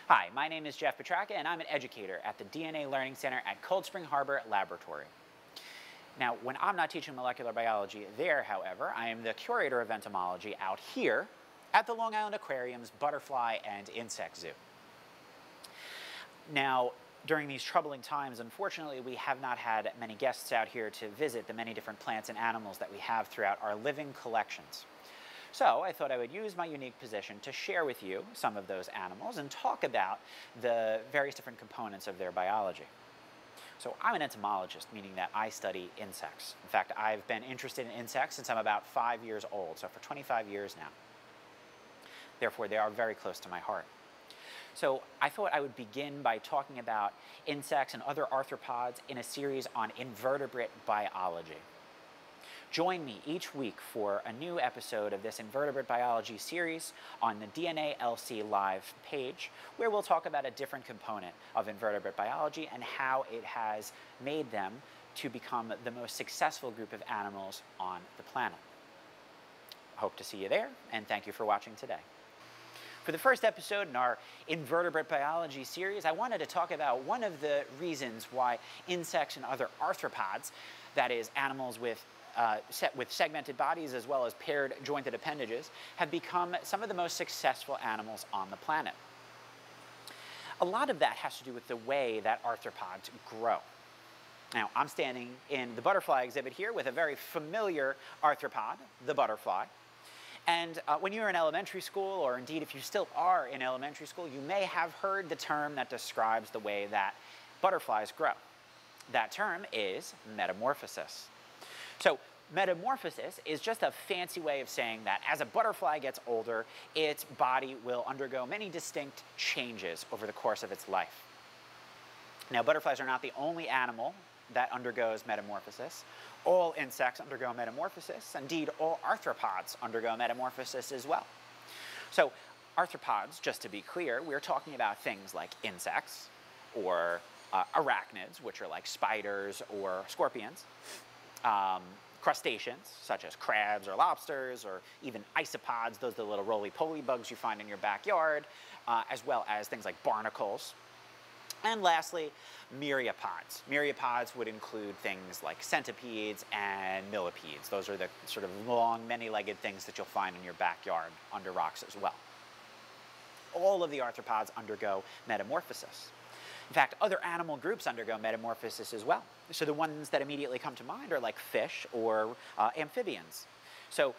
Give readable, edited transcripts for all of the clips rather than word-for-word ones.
Hi, my name is Jeff Petracca, and I'm an educator at the DNA Learning Center at Cold Spring Harbor Laboratory. Now, when I'm not teaching molecular biology there, however, I am the curator of entomology out here at the Long Island Aquarium's Butterfly and Insect Zoo. Now, during these troubling times, unfortunately, we have not had many guests out here to visit the many different plants and animals that we have throughout our living collections. So I thought I would use my unique position to share with you some of those animals and talk about the various different components of their biology. So I'm an entomologist, meaning that I study insects. In fact, I've been interested in insects since I'm about 5 years old, so for 25 years now. Therefore, they are very close to my heart. So I thought I would begin by talking about insects and other arthropods in a series on invertebrate biology. Join me each week for a new episode of this Invertebrate Biology series on the DNALC Live page, where we'll talk about a different component of invertebrate biology and how it has made them to become the most successful group of animals on the planet. Hope to see you there, and thank you for watching today. For the first episode in our Invertebrate Biology series, I wanted to talk about one of the reasons why insects and other arthropods, that is, animals with segmented bodies as well as paired jointed appendages, have become some of the most successful animals on the planet. A lot of that has to do with the way that arthropods grow. Now, I'm standing in the butterfly exhibit here with a very familiar arthropod, the butterfly. And when you were in elementary school, or indeed if you still are in elementary school, you may have heard the term that describes the way that butterflies grow. That term is metamorphosis. So metamorphosis is just a fancy way of saying that as a butterfly gets older, its body will undergo many distinct changes over the course of its life. Now, butterflies are not the only animal that undergoes metamorphosis. All insects undergo metamorphosis. Indeed, all arthropods undergo metamorphosis as well. So arthropods, just to be clear, we're talking about things like insects or arachnids, which are like spiders or scorpions. Crustaceans, such as crabs or lobsters, or even isopods, those are the little roly-poly bugs you find in your backyard, as well as things like barnacles. And lastly, myriapods. Myriapods would include things like centipedes and millipedes. Those are the sort of long, many-legged things that you'll find in your backyard under rocks as well. All of the arthropods undergo metamorphosis. In fact, other animal groups undergo metamorphosis as well. So the ones that immediately come to mind are like fish or amphibians. So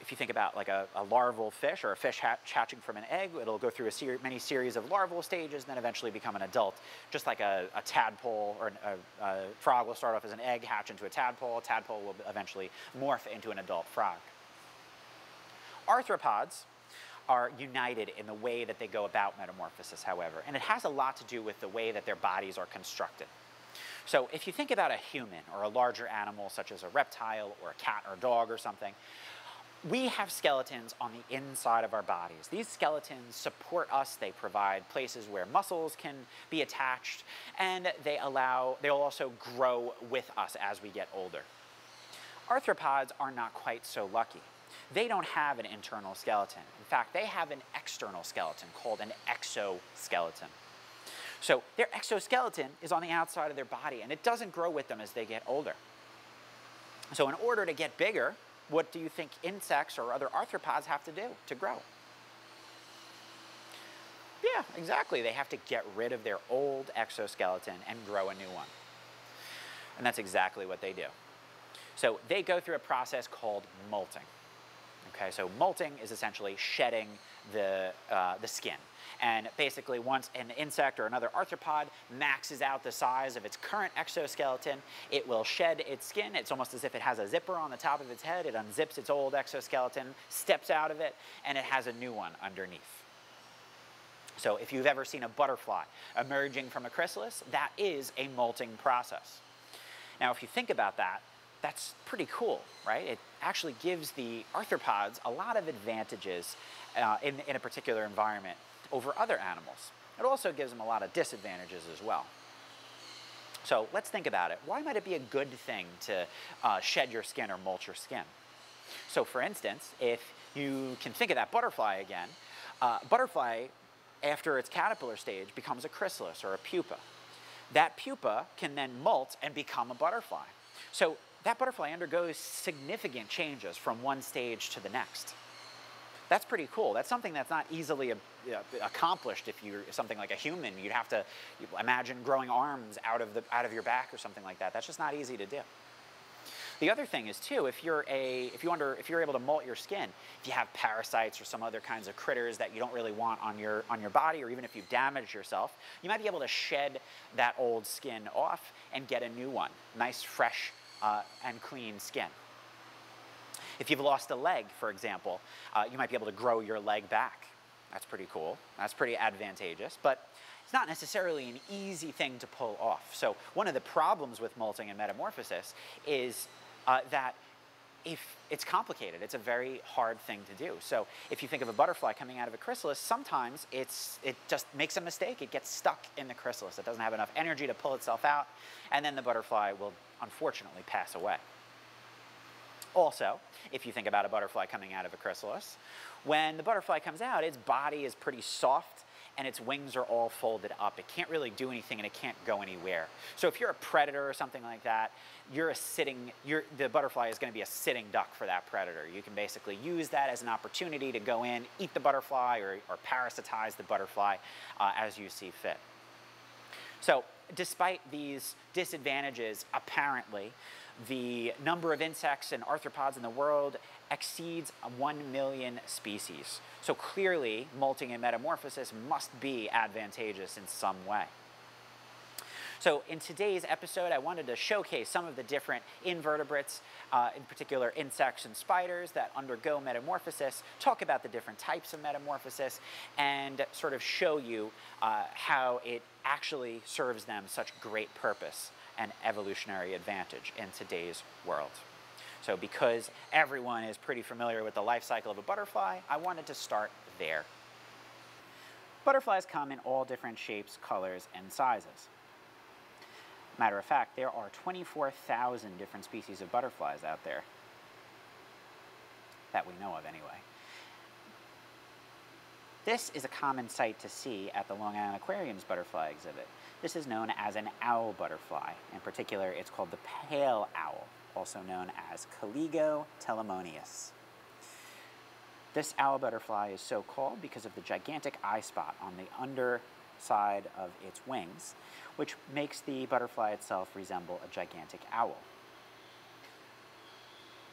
if you think about like a larval fish or a fish hatching from an egg, it'll go through many series of larval stages and then eventually become an adult. Just like a tadpole or a frog will start off as an egg, hatch into a tadpole will eventually morph into an adult frog. Arthropods are united in the way that they go about metamorphosis, however, and it has a lot to do with the way that their bodies are constructed. So if you think about a human or a larger animal such as a reptile or a cat or dog or something, we have skeletons on the inside of our bodies. These skeletons support us, they provide places where muscles can be attached, and they'll also grow with us as we get older. Arthropods are not quite so lucky. They don't have an internal skeleton. In fact, they have an external skeleton called an exoskeleton. So their exoskeleton is on the outside of their body, and it doesn't grow with them as they get older. So in order to get bigger, what do you think insects or other arthropods have to do to grow? Yeah, exactly. They have to get rid of their old exoskeleton and grow a new one. And that's exactly what they do. So they go through a process called molting. Okay, so molting is essentially shedding the skin. And basically, once an insect or another arthropod maxes out the size of its current exoskeleton, it will shed its skin. It's almost as if it has a zipper on the top of its head. It unzips its old exoskeleton, steps out of it, and it has a new one underneath. So if you've ever seen a butterfly emerging from a chrysalis, that is a molting process. Now, if you think about that, that's pretty cool, right? It actually gives the arthropods a lot of advantages in a particular environment over other animals. It also gives them a lot of disadvantages as well. So let's think about it. Why might it be a good thing to shed your skin or molt your skin? So for instance, if you can think of that butterfly again, butterfly after its caterpillar stage, becomes a chrysalis or a pupa. That pupa can then molt and become a butterfly. So that butterfly undergoes significant changes from one stage to the next. That's pretty cool. That's something that's not easily accomplished if you're something like a human. You'd have to imagine growing arms out of your back or something like that. That's just not easy to do. The other thing is too, if you're able to molt your skin, if you have parasites or some other kinds of critters that you don't really want on your body, or even if you've damaged yourself, you might be able to shed that old skin off and get a new one, nice, fresh, and clean skin. If you've lost a leg, for example, you might be able to grow your leg back. That's pretty cool. That's pretty advantageous, but it's not necessarily an easy thing to pull off. So one of the problems with molting and metamorphosis is that if it's complicated, it's a very hard thing to do. So if you think of a butterfly coming out of a chrysalis, sometimes it just makes a mistake. It gets stuck in the chrysalis. It doesn't have enough energy to pull itself out, and then the butterfly will unfortunately pass away. Also, if you think about a butterfly coming out of a chrysalis, when the butterfly comes out, its body is pretty soft and its wings are all folded up. It can't really do anything and it can't go anywhere. So if you're a predator or something like that, the butterfly is going to be a sitting duck for that predator. You can basically use that as an opportunity to go in, eat the butterfly, or parasitize the butterfly as you see fit. So despite these disadvantages, apparently, the number of insects and arthropods in the world exceeds 1 million species. So clearly, molting and metamorphosis must be advantageous in some way. So in today's episode, I wanted to showcase some of the different invertebrates, in particular insects and spiders that undergo metamorphosis, talk about the different types of metamorphosis, and sort of show you how it actually serves them such great purpose and evolutionary advantage in today's world. So because everyone is pretty familiar with the life cycle of a butterfly, I wanted to start there. Butterflies come in all different shapes, colors, and sizes. Matter of fact, there are 24,000 different species of butterflies out there, that we know of anyway. This is a common sight to see at the Long Island Aquarium's butterfly exhibit. This is known as an owl butterfly. In particular, it's called the pale owl, also known as Caligo telamonius. This owl butterfly is so called because of the gigantic eye spot on the underside of its wings, which makes the butterfly itself resemble a gigantic owl.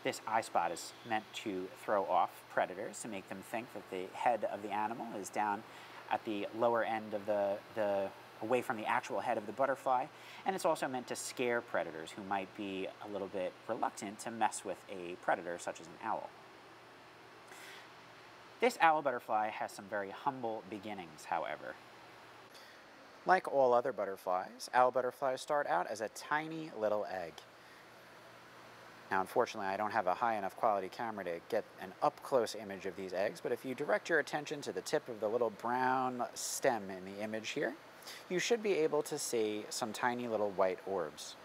This eye spot is meant to throw off predators, to make them think that the head of the animal is down at the lower end of away from the actual head of the butterfly, and it's also meant to scare predators who might be a little bit reluctant to mess with a predator such as an owl. This owl butterfly has some very humble beginnings, however. Like all other butterflies, owl butterflies start out as a tiny little egg. Now, unfortunately, I don't have a high enough quality camera to get an up-close image of these eggs, but if you direct your attention to the tip of the little brown stem in the image here, you should be able to see some tiny little white orbs.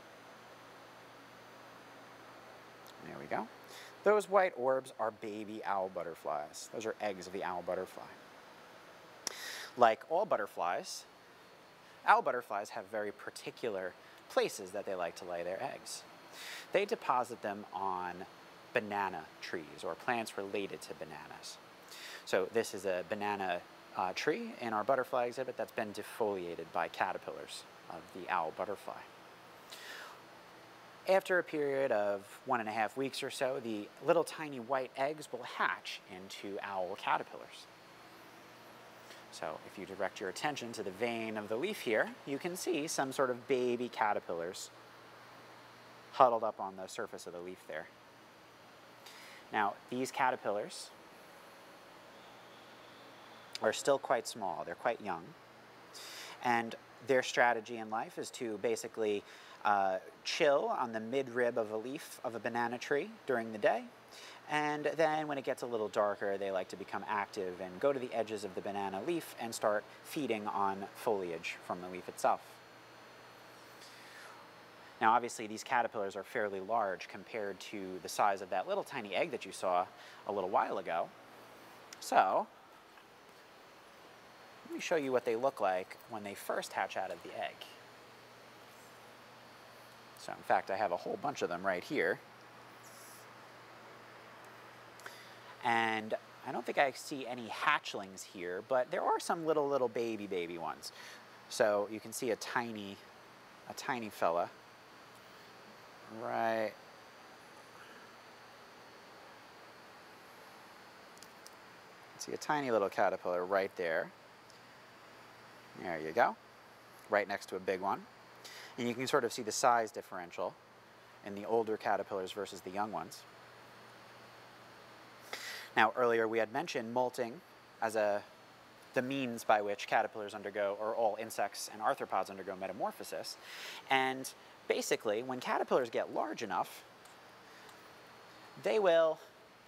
There we go. Those white orbs are baby owl butterflies. Those are eggs of the owl butterfly. Like all butterflies, owl butterflies have very particular places that they like to lay their eggs. They deposit them on banana trees or plants related to bananas. So this is a banana tree in our butterfly exhibit that's been defoliated by caterpillars of the owl butterfly. After a period of 1.5 weeks or so, the little tiny white eggs will hatch into owl caterpillars. So if you direct your attention to the vein of the leaf here, you can see some sort of baby caterpillars huddled up on the surface of the leaf there. Now, these caterpillars are still quite small. They're quite young. And their strategy in life is to basically chill on the midrib of a leaf of a banana tree during the day. And then when it gets a little darker, they like to become active and go to the edges of the banana leaf and start feeding on foliage from the leaf itself. Now, obviously, these caterpillars are fairly large compared to the size of that little tiny egg that you saw a little while ago. So, Let me show you what they look like when they first hatch out of the egg. So in fact, I have a whole bunch of them right here. And I don't think I see any hatchlings here, but there are some little baby ones. So you can see a tiny fella right. See a tiny little caterpillar right there. There you go. Right next to a big one. And you can sort of see the size differential in the older caterpillars versus the young ones. Now, earlier we had mentioned molting as the means by which caterpillars undergo, or all insects and arthropods undergo metamorphosis. And basically, when caterpillars get large enough, they will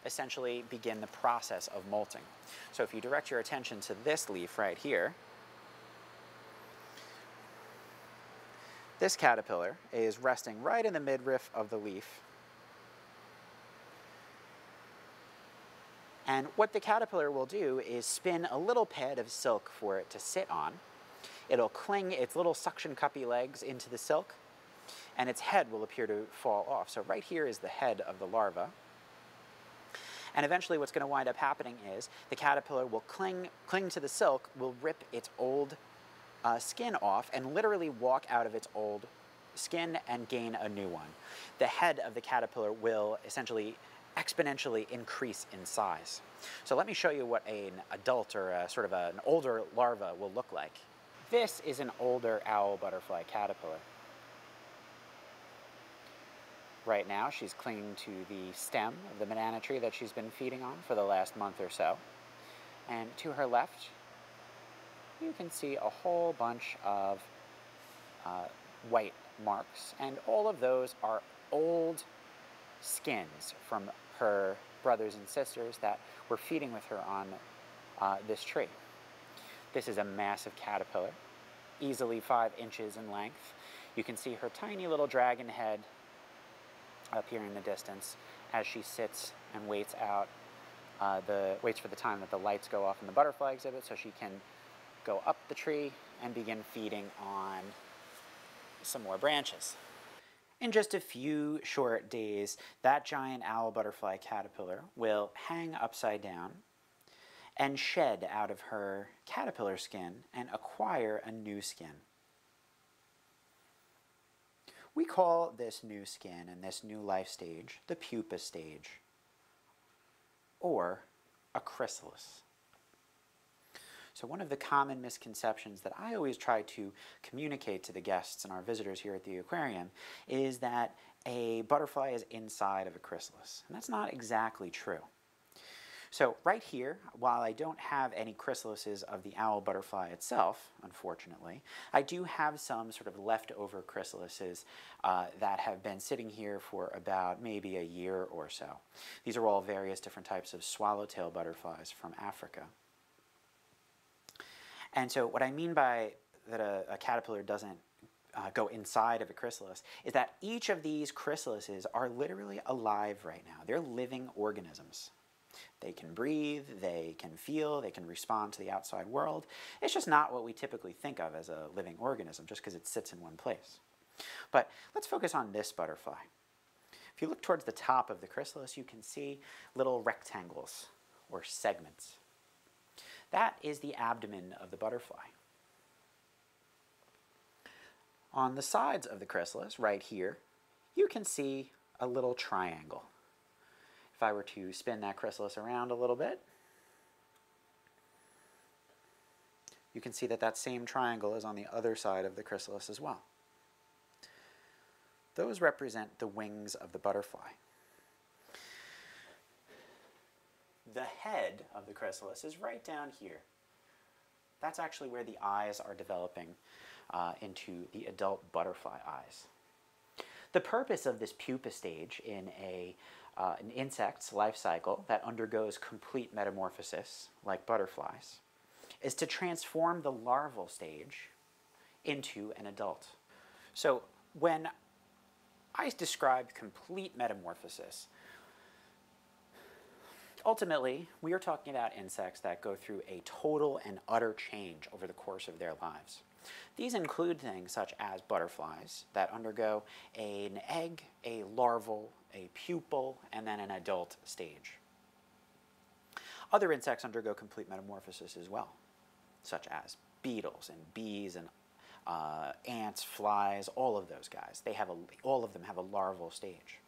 essentially begin the process of molting. So if you direct your attention to this leaf right here, this caterpillar is resting right in the midriff of the leaf. And what the caterpillar will do is spin a little pad of silk for it to sit on. It'll cling its little suction cuppy legs into the silk, and its head will appear to fall off. So right here is the head of the larva. And eventually what's going to wind up happening is the caterpillar will cling to the silk, will rip its old skin off, and literally walk out of its old skin and gain a new one. The head of the caterpillar will essentially exponentially increase in size. So let me show you what an adult or sort of an older larva will look like. This is an older owl butterfly caterpillar. Right now she's clinging to the stem of the banana tree that she's been feeding on for the last month or so. And to her left, you can see a whole bunch of white marks, and all of those are old skins from her brothers and sisters that were feeding with her on this tree. This is a massive caterpillar, easily 5 inches in length. You can see her tiny little dragon head up here in the distance as she sits and waits waits for the time that the lights go off in the butterfly exhibit so she can go up the tree and begin feeding on some more branches. In just a few short days, that giant owl butterfly caterpillar will hang upside down and shed out of her caterpillar skin and acquire a new skin. We call this new skin and this new life stage the pupa stage, or a chrysalis. So one of the common misconceptions that I always try to communicate to the guests and our visitors here at the aquarium is that a butterfly is inside of a chrysalis. And that's not exactly true. So right here, while I don't have any chrysalises of the owl butterfly itself, unfortunately, I do have some sort of leftover chrysalises that have been sitting here for about maybe a year or so. These are all various different types of swallowtail butterflies from Africa. And so what I mean by that a caterpillar doesn't go inside of a chrysalis is that each of these chrysalises are literally alive right now. They're living organisms. They can breathe, they can feel, they can respond to the outside world. It's just not what we typically think of as a living organism just because it sits in one place. But let's focus on this butterfly. If you look towards the top of the chrysalis, you can see little rectangles or segments. That is the abdomen of the butterfly. On the sides of the chrysalis, right here, you can see a little triangle. If I were to spin that chrysalis around a little bit, you can see that that same triangle is on the other side of the chrysalis as well. Those represent the wings of the butterfly. The head of the chrysalis is right down here. That's actually where the eyes are developing into the adult butterfly eyes. The purpose of this pupa stage in an insect's life cycle that undergoes complete metamorphosis, like butterflies, is to transform the larval stage into an adult. So when I described complete metamorphosis, Ultimately, we are talking about insects that go through a total and utter change over the course of their lives. These include things such as butterflies that undergo an egg, a larval, a pupal, and then an adult stage. Other insects undergo complete metamorphosis as well, such as beetles and bees and ants, flies, all of those guys. All of them have a larval stage.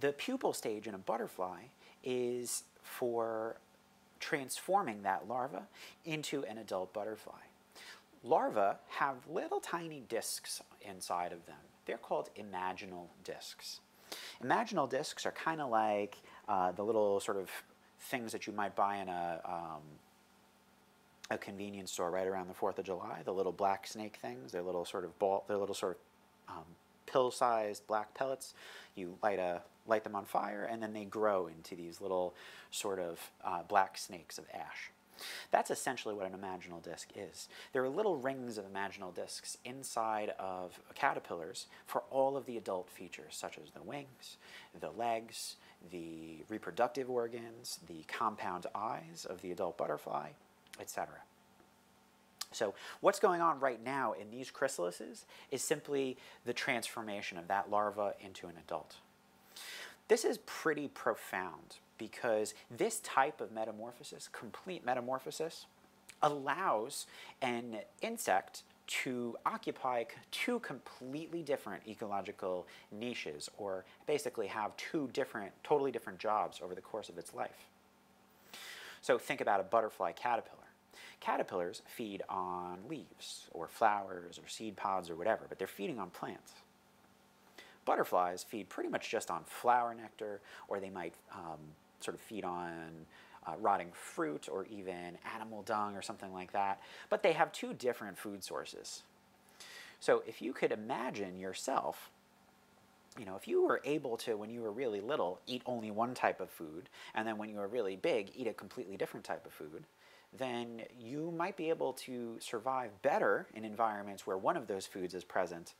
The pupal stage in a butterfly is for transforming that larva into an adult butterfly. Larvae have little tiny discs inside of them. They're called imaginal discs. Imaginal discs are kind of like the little sort of things that you might buy in a convenience store right around the 4th of July, the little black snake things. They're little sort of pill-sized black pellets. You light them on fire, and then they grow into these little sort of black snakes of ash. That's essentially what an imaginal disc is. There are little rings of imaginal discs inside of caterpillars for all of the adult features, such as the wings, the legs, the reproductive organs, the compound eyes of the adult butterfly, etc. So what's going on right now in these chrysalises is simply the transformation of that larva into an adult. This is pretty profound because this type of metamorphosis, complete metamorphosis, allows an insect to occupy two completely different ecological niches, or basically have two totally different jobs over the course of its life. So think about a butterfly caterpillar. Caterpillars feed on leaves or flowers or seed pods or whatever, but they're feeding on plants. Butterflies feed pretty much just on flower nectar, or they might sort of feed on rotting fruit or even animal dung or something like that, but they have two different food sources. So if you could imagine yourself, if you were able to, when you were really little, eat only one type of food, and then when you were really big, eat a completely different type of food, then you might be able to survive better in environments where one of those foods is present,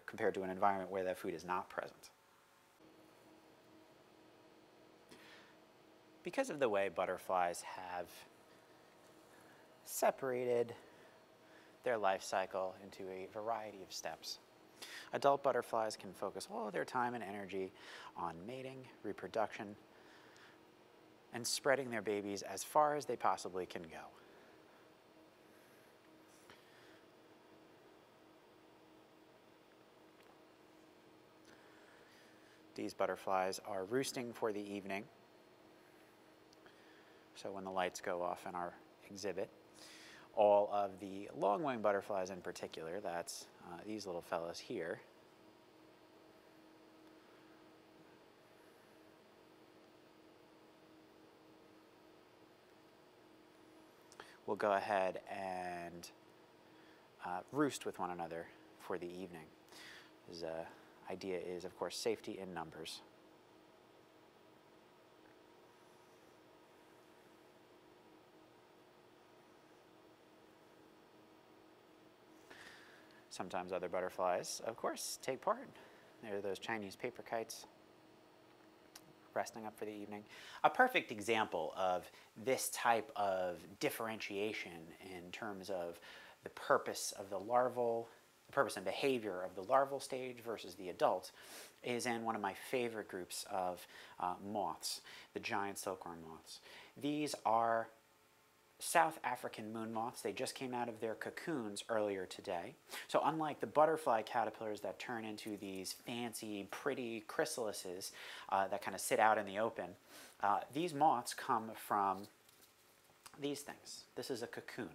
compared to an environment where that food is not present. Because of the way butterflies have separated their life cycle into a variety of steps, adult butterflies can focus all of their time and energy on mating, reproduction, and spreading their babies as far as they possibly can go. These butterflies are roosting for the evening. So when the lights go off in our exhibit, all of the long-winged butterflies in particular, that's these little fellows here, will go ahead and roost with one another for the evening. The idea is, of course, safety in numbers. Sometimes other butterflies, of course, take part. There are those Chinese paper kites resting up for the evening. A perfect example of this type of differentiation in terms of the purpose of the purpose and behavior of the larval stage versus the adult is in one of my favorite groups of moths, the giant silkworm moths. These are South African moon moths. They just came out of their cocoons earlier today. So unlike the butterfly caterpillars that turn into these fancy, pretty chrysalises that kind of sit out in the open, these moths come from these things. This is a cocoon.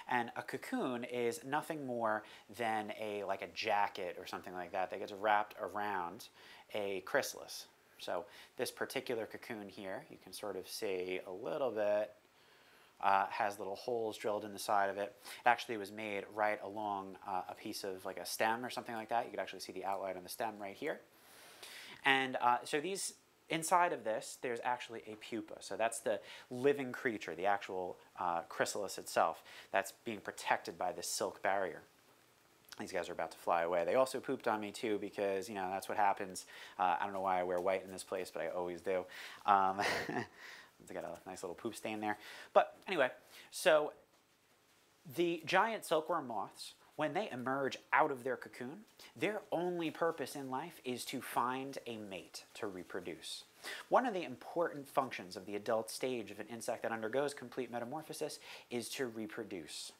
And a cocoon is nothing more than like a jacket or something like that gets wrapped around a chrysalis. So this particular cocoon here, you can sort of see a little bit, has little holes drilled in the side of it. It actually was made right along a piece of like a stem or something like that. You could actually see the outline on the stem right here. And so inside of this, there's actually a pupa. So that's the living creature, the actual chrysalis itself, that's being protected by this silk barrier. These guys are about to fly away. They also pooped on me too because, you know, that's what happens. I don't know why I wear white in this place, but I always do. They got a nice little poop stain there. But anyway, so the giant silkworm moths, when they emerge out of their cocoon, their only purpose in life is to find a mate to reproduce. One of the important functions of the adult stage of an insect that undergoes complete metamorphosis is to reproduce.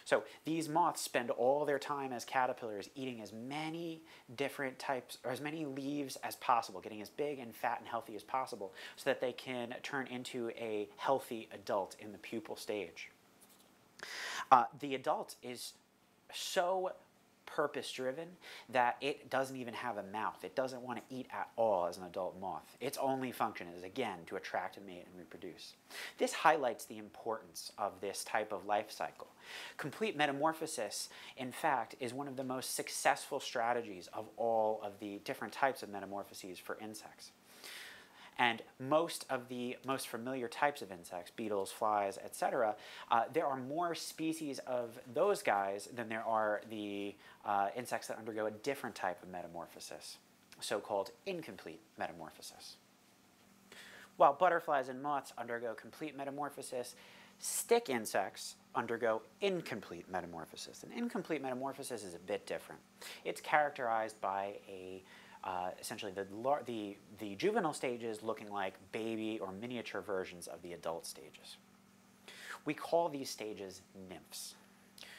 So these moths spend all their time as caterpillars eating as many different types, or as many leaves as possible, getting as big and fat and healthy as possible so that they can turn into a healthy adult in the pupal stage. The adult is so purpose-driven that it doesn't even have a mouth. It doesn't want to eat at all as an adult moth. Its only function is, again, to attract a mate and reproduce. This highlights the importance of this type of life cycle. Complete metamorphosis, in fact, is one of the most successful strategies of all of the different types of metamorphoses for insects. And most of the most familiar types of insects, beetles, flies, etc., there are more species of those guys than there are the insects that undergo a different type of metamorphosis, so-called incomplete metamorphosis. While butterflies and moths undergo complete metamorphosis, stick insects undergo incomplete metamorphosis. And incomplete metamorphosis is a bit different. It's characterized by essentially the juvenile stages looking like baby or miniature versions of the adult stages. We call these stages nymphs.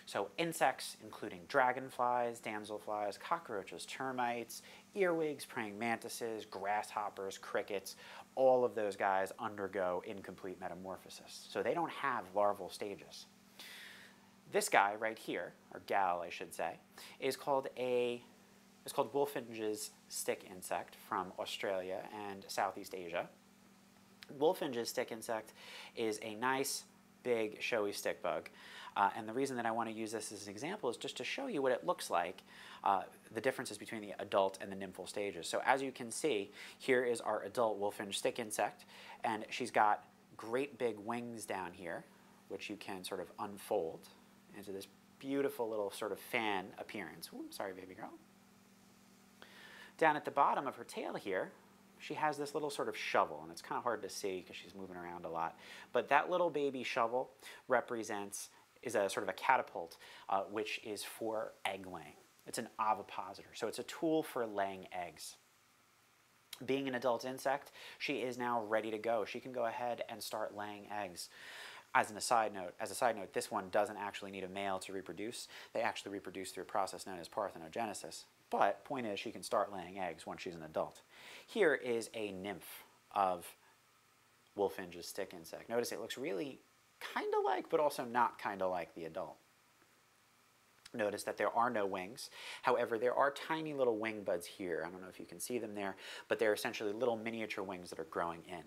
So insects, including dragonflies, damselflies, cockroaches, termites, earwigs, praying mantises, grasshoppers, crickets, all of those guys undergo incomplete metamorphosis. So they don't have larval stages. This guy right here, or gal I should say, is called Bullfinches stick insect from Australia and Southeast Asia. Bullfinches stick insect is a nice, big, showy stick bug. And the reason that I want to use this as an example is just to show you what it looks like, the differences between the adult and the nymphal stages. So as you can see, here is our adult bullfinch stick insect, and she's got great big wings down here, which you can sort of unfold into this beautiful little sort of fan appearance. Ooh, sorry, baby girl. Down at the bottom of her tail here, she has this little sort of shovel, and it's kind of hard to see because she's moving around a lot. But that little baby shovel is a sort of a catapult, which is for egg laying. It's an ovipositor, so it's a tool for laying eggs. Being an adult insect, she is now ready to go. She can go ahead and start laying eggs. As a side note, this one doesn't actually need a male to reproduce. They actually reproduce through a process known as parthenogenesis. But point is, she can start laying eggs once she's an adult. Here is a nymph of Bullfinch's stick insect. Notice it looks really kind of like, but also not kind of like the adult. Notice that there are no wings. However, there are tiny little wing buds here. I don't know if you can see them there, but they're essentially little miniature wings that are growing in.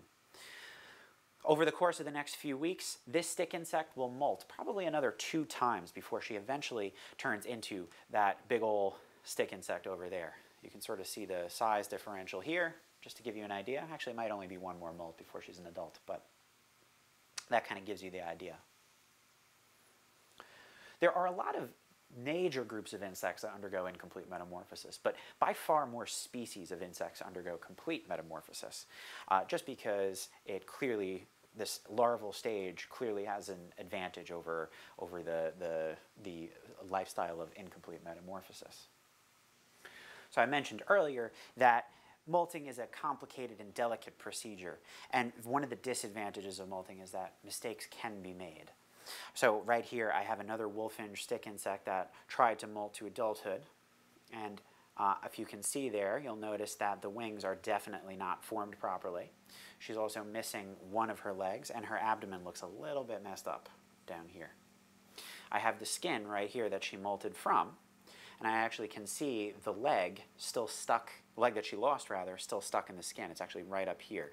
Over the course of the next few weeks, this stick insect will molt probably another 2 times before she eventually turns into that big ol' stick insect over there. You can sort of see the size differential here, just to give you an idea. Actually, it might only be one more molt before she's an adult, but that kind of gives you the idea. There are a lot of major groups of insects that undergo incomplete metamorphosis, but by far more species of insects undergo complete metamorphosis, just because this larval stage clearly has an advantage over the lifestyle of incomplete metamorphosis. So I mentioned earlier that molting is a complicated and delicate procedure, and one of the disadvantages of molting is that mistakes can be made. So right here I have another bullfinch stick insect that tried to molt to adulthood, and if you can see there, you'll notice that the wings are definitely not formed properly. She's also missing one of her legs, and her abdomen looks a little bit messed up down here. I have the skin right here that she molted from, and I actually can see the leg still stuck, the leg that she lost rather, still stuck in the skin. It's actually right up here.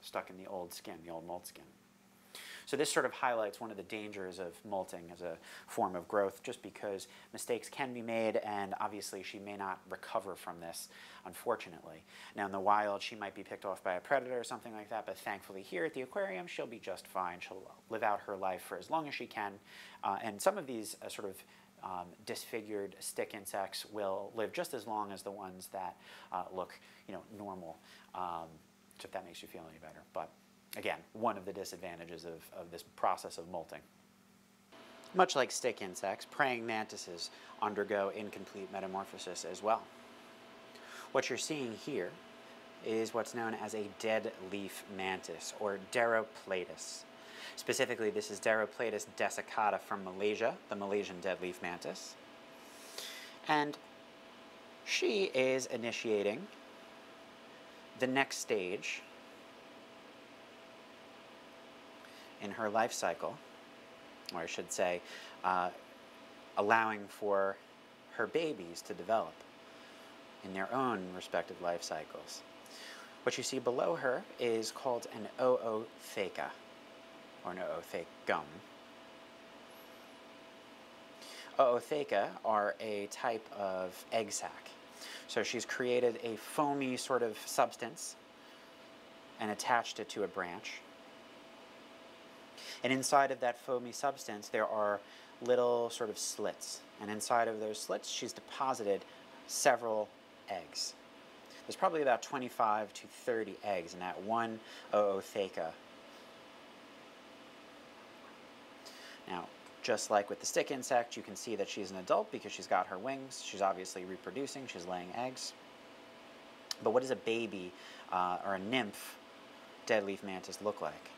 Stuck in the old skin, the old molt skin. So this sort of highlights one of the dangers of molting as a form of growth, just because mistakes can be made, and obviously she may not recover from this, unfortunately. Now in the wild, she might be picked off by a predator or something like that, but thankfully here at the aquarium, she'll be just fine. She'll live out her life for as long as she can, and some of these sort of disfigured stick insects will live just as long as the ones that look, normal, if that makes you feel any better. But again, one of the disadvantages of this process of molting. Much like stick insects, praying mantises undergo incomplete metamorphosis as well. What you're seeing here is what's known as a dead leaf mantis, or Deroplatus. Specifically, this is Deroplatus desiccata from Malaysia, the Malaysian deadleaf mantis. And she is initiating the next stage in her life cycle, or I should say, allowing for her babies to develop in their own respective life cycles. What you see below her is called an ootheca, or an oothecum. Ootheca are a type of egg sac. So she's created a foamy sort of substance and attached it to a branch. And inside of that foamy substance, there are little sort of slits. And inside of those slits, she's deposited several eggs. There's probably about 25 to 30 eggs in that one ootheca. Now, just like with the stick insect, you can see that she's an adult because she's got her wings. She's obviously reproducing. She's laying eggs. But what does a baby or a nymph deadleaf mantis look like?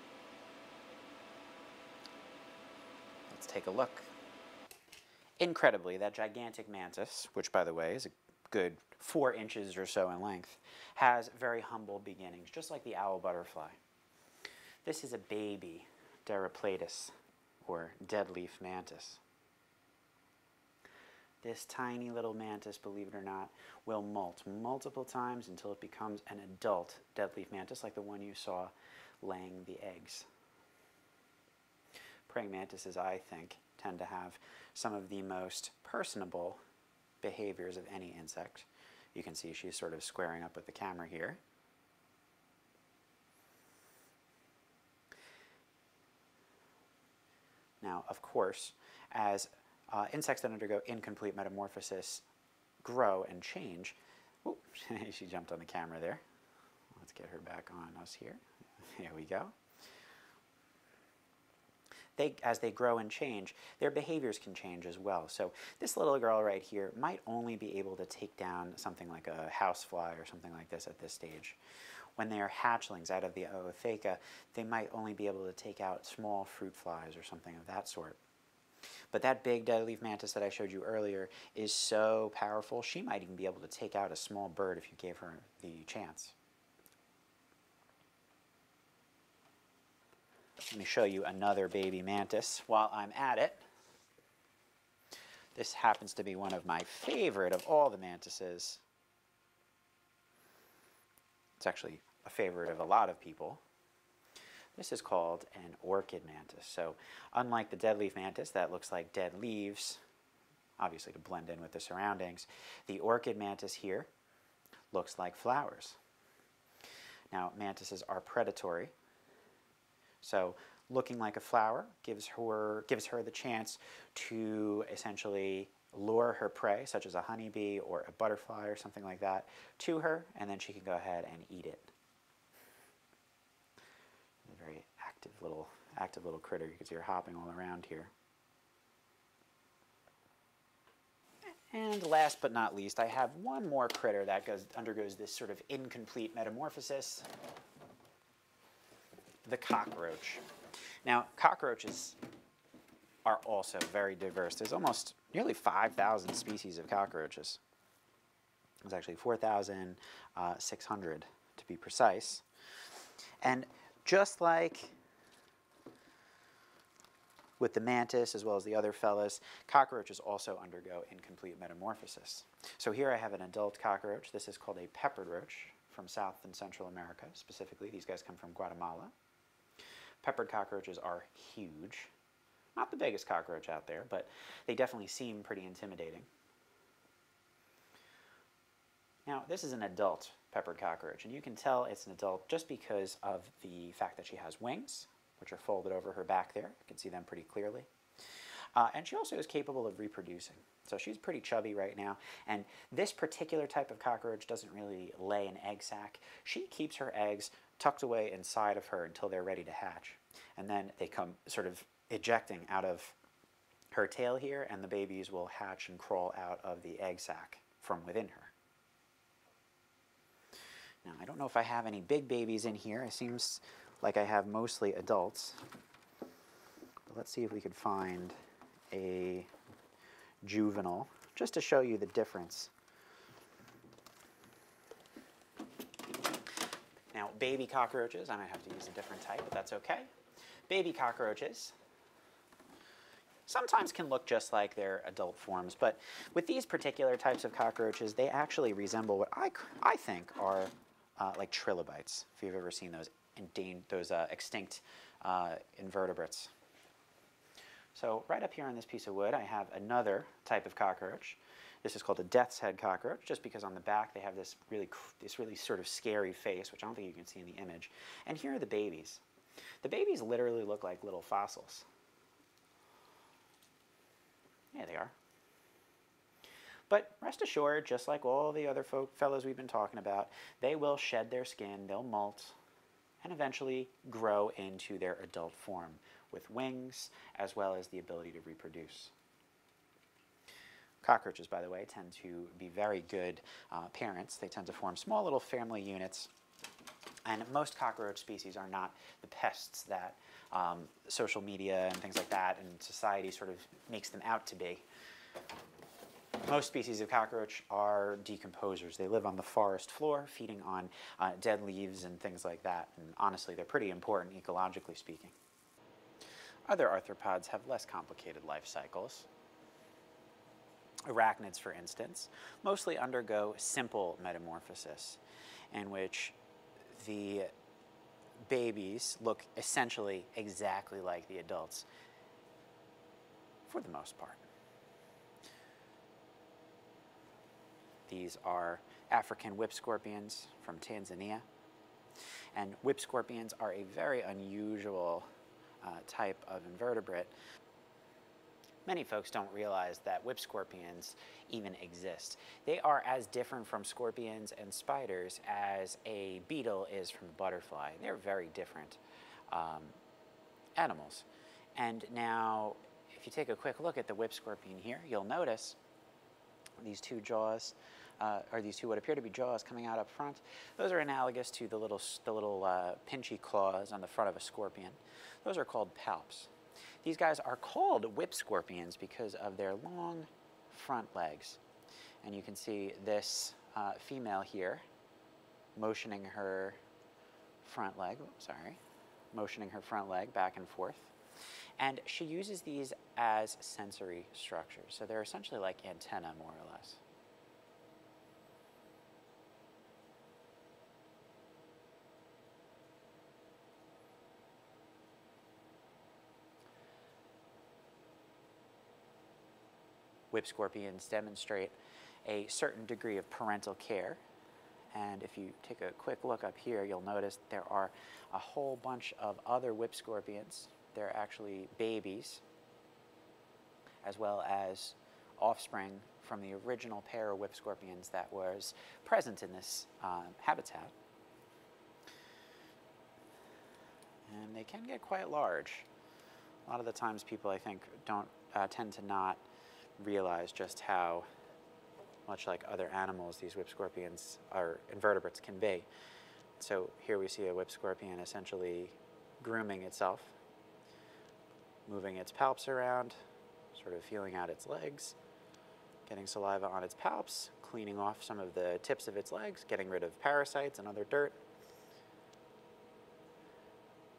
Let's take a look. Incredibly, that gigantic mantis, which by the way is a good 4 inches or so in length, has very humble beginnings, just like the owl butterfly. This is a baby Deroplatus, or deadleaf mantis. This tiny little mantis, believe it or not, will molt multiple times until it becomes an adult deadleaf mantis, like the one you saw laying the eggs. Praying mantises, I think, tend to have some of the most personable behaviors of any insect. You can see she's sort of squaring up with the camera here. Now, of course, as insects that undergo incomplete metamorphosis grow and change, ooh, she jumped on the camera there. Let's get her back on us here. Here we go. As they grow and change, their behaviors can change as well. So this little girl right here might only be able to take down something like a housefly or something like this at this stage. When they are hatchlings out of the ootheca, they might only be able to take out small fruit flies or something of that sort. But that big deadleaf mantis that I showed you earlier is so powerful, she might even be able to take out a small bird if you gave her the chance. Let me show you another baby mantis while I'm at it. This happens to be one of my favorite of all the mantises. It's actually a favorite of a lot of people. This is called an orchid mantis. So unlike the deadleaf mantis that looks like dead leaves, obviously to blend in with the surroundings, the orchid mantis here looks like flowers. Now, mantises are predatory. So looking like a flower gives her the chance to essentially lure her prey, such as a honeybee or a butterfly or something like that, to her, and then she can go ahead and eat it. A very active little critter. You can see her hopping all around here. And last but not least, I have one more critter that undergoes this sort of incomplete metamorphosis. The cockroach. Now, cockroaches are also very diverse. There's almost nearly 5,000 species of cockroaches. There's actually 4,600 to be precise. And just like with the mantis as well as the other fellas, cockroaches also undergo incomplete metamorphosis. So here I have an adult cockroach. This is called a peppered roach from South and Central America specifically. These guys come from Guatemala. Peppered cockroaches are huge. Not the biggest cockroach out there, but they definitely seem pretty intimidating. Now, this is an adult peppered cockroach, and you can tell it's an adult just because of the fact that she has wings, which are folded over her back there. You can see them pretty clearly. And she also is capable of reproducing. So she's pretty chubby right now. And this particular type of cockroach doesn't really lay an egg sac. She keeps her eggs tucked away inside of her until they're ready to hatch. And then they come sort of ejecting out of her tail here, and the babies will hatch and crawl out of the egg sac from within her. Now, I don't know if I have any big babies in here. It seems like I have mostly adults. But let's see if we could find a juvenile, just to show you the difference. Now, baby cockroaches, I might have to use a different type, but that's okay. Baby cockroaches sometimes can look just like their adult forms, but with these particular types of cockroaches, they actually resemble what I think are like trilobites, if you've ever seen those extinct invertebrates. So right up here on this piece of wood, I have another type of cockroach. This is called a death's head cockroach, just because on the back they have this really sort of scary face, which I don't think you can see in the image. And here are the babies. The babies literally look like little fossils. Yeah, they are. But rest assured, just like all the other fellows we've been talking about, they will shed their skin, they'll molt, and eventually grow into their adult form with wings, as well as the ability to reproduce. Cockroaches, by the way, tend to be very good parents. They tend to form small little family units, and most cockroach species are not the pests that social media and things like that and society sort of makes them out to be. Most species of cockroach are decomposers. They live on the forest floor, feeding on dead leaves and things like that, and honestly, they're pretty important ecologically speaking. Other arthropods have less complicated life cycles. Arachnids, for instance, mostly undergo simple metamorphosis, in which the babies look essentially exactly like the adults, for the most part. These are African whip scorpions from Tanzania, and whip scorpions are a very unusual type of invertebrate. Many folks don't realize that whip scorpions even exist. They are as different from scorpions and spiders as a beetle is from a butterfly. They're very different animals. And now, if you take a quick look at the whip scorpion here, you'll notice these two jaws, or these two what appear to be jaws coming out up front. Those are analogous to the little pinchy claws on the front of a scorpion. Those are called palps. These guys are called whip scorpions because of their long front legs. And you can see this female here motioning her front leg, motioning her front leg back and forth. And she uses these as sensory structures. So they're essentially like antennae, more or less. Whip scorpions demonstrate a certain degree of parental care. And if you take a quick look up here, you'll notice there are a whole bunch of other whip scorpions. They're actually babies, as well as offspring from the original pair of whip scorpions that was present in this habitat. And they can get quite large. A lot of the times people, I think, tend to not realize just how much like other animals these whip scorpions or invertebrates can be. So here we see a whip scorpion essentially grooming itself, moving its palps around, sort of feeling out its legs, getting saliva on its palps, cleaning off some of the tips of its legs, getting rid of parasites and other dirt.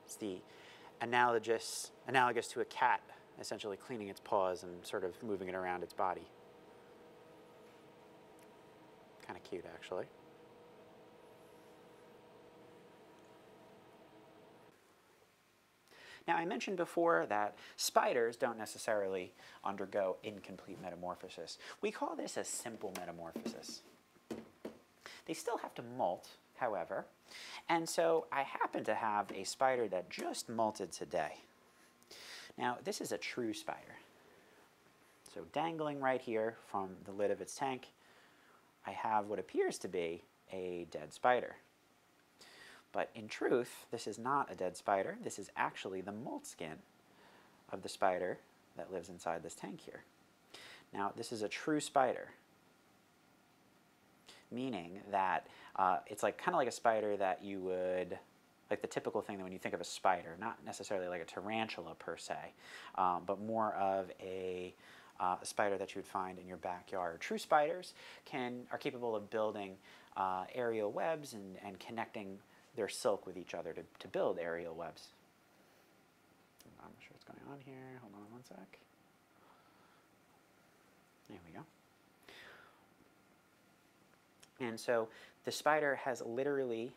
It's the analogous to a cat, essentially cleaning its paws and sort of moving it around its body. Kind of cute, actually. Now, I mentioned before that spiders don't necessarily undergo incomplete metamorphosis. We call this a simple metamorphosis. They still have to molt, however, and so I happen to have a spider that just molted today. Now, this is a true spider. So dangling right here from the lid of its tank, I have what appears to be a dead spider. But in truth, this is not a dead spider. This is actually the molt skin of the spider that lives inside this tank here. Now, this is a true spider, meaning that it's like kind of like a spider that you would, like the typical thing that when you think of a spider, not necessarily like a tarantula per se, but more of a spider that you would find in your backyard. True spiders are capable of building aerial webs and connecting their silk with each other to build aerial webs. I'm not sure what's going on here. Hold on one sec. There we go. And so the spider has literally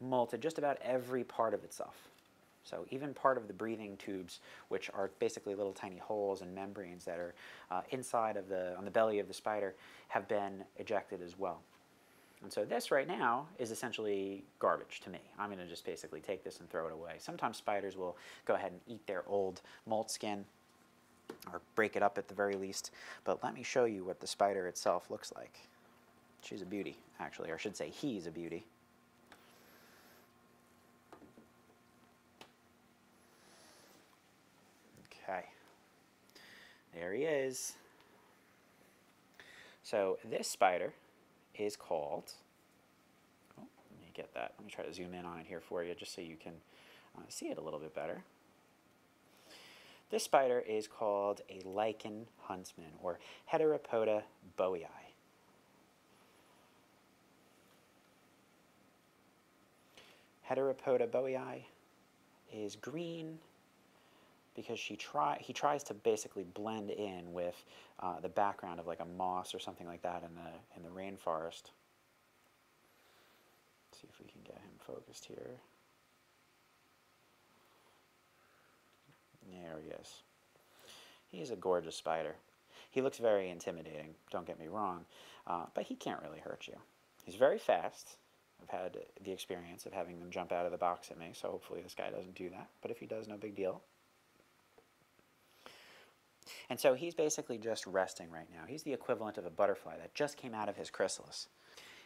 molted just about every part of itself. So even part of the breathing tubes, which are basically little tiny holes and membranes that are inside of on the belly of the spider, have been ejected as well. And so this right now is essentially garbage to me. I'm going to just basically take this and throw it away. Sometimes spiders will go ahead and eat their old molt skin or break it up at the very least. But let me show you what the spider itself looks like. She's a beauty, actually, or I should say he's a beauty. Okay, there he is. So this spider is called, oh, let me get that. Let me try to zoom in on it here for you just so you can see it a little bit better. This spider is called a lichen huntsman, or Heteropoda boei. Heteropoda boei is green because he tries to basically blend in with the background of like a moss or something like that in the rainforest. Let's see if we can get him focused here. There he is. He's a gorgeous spider. He looks very intimidating, don't get me wrong, but he can't really hurt you. He's very fast. I've had the experience of having them jump out of the box at me, so hopefully this guy doesn't do that, but if he does, no big deal. And so he's basically just resting right now. He's the equivalent of a butterfly that just came out of his chrysalis.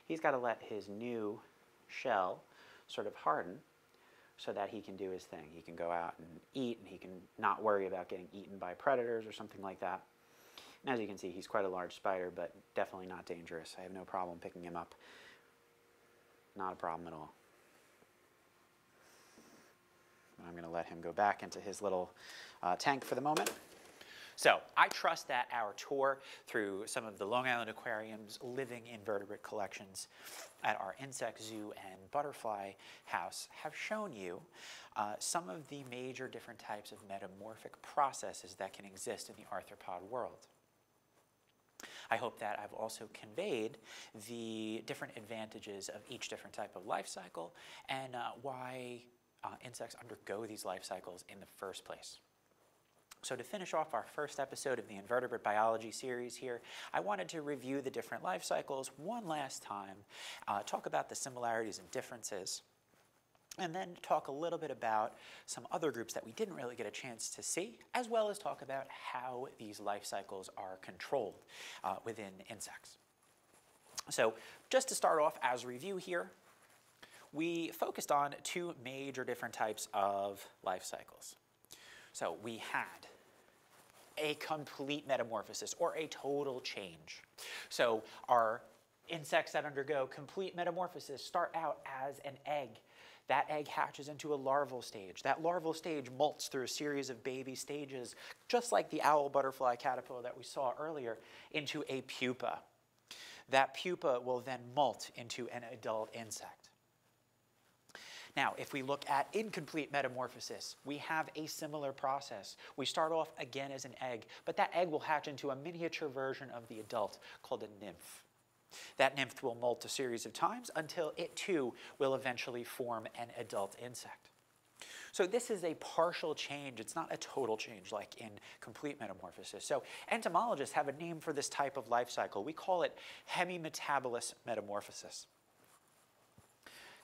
He's got to let his new shell sort of harden so that he can do his thing. He can go out and eat, and he can not worry about getting eaten by predators or something like that. And as you can see, he's quite a large spider, but definitely not dangerous. I have no problem picking him up. Not a problem at all. I'm going to let him go back into his little tank for the moment. So I trust that our tour through some of the Long Island Aquarium's living invertebrate collections at our insect zoo and butterfly house have shown you some of the major different types of metamorphic processes that can exist in the arthropod world. I hope that I've also conveyed the different advantages of each different type of life cycle and why insects undergo these life cycles in the first place. So to finish off our first episode of the Invertebrate Biology series here, I wanted to review the different life cycles one last time, talk about the similarities and differences, and then talk a little bit about some other groups that we didn't really get a chance to see, as well as talk about how these life cycles are controlled within insects. So just to start off as review here, we focused on two major different types of life cycles. So we had a complete metamorphosis, or a total change. So our insects that undergo complete metamorphosis start out as an egg. That egg hatches into a larval stage. That larval stage molts through a series of baby stages, just like the owl butterfly caterpillar that we saw earlier, into a pupa. That pupa will then molt into an adult insect. Now, if we look at incomplete metamorphosis, we have a similar process. We start off again as an egg, but that egg will hatch into a miniature version of the adult called a nymph. That nymph will molt a series of times until it too will eventually form an adult insect. So this is a partial change. It's not a total change like in complete metamorphosis. So entomologists have a name for this type of life cycle. We call it hemimetabolous metamorphosis.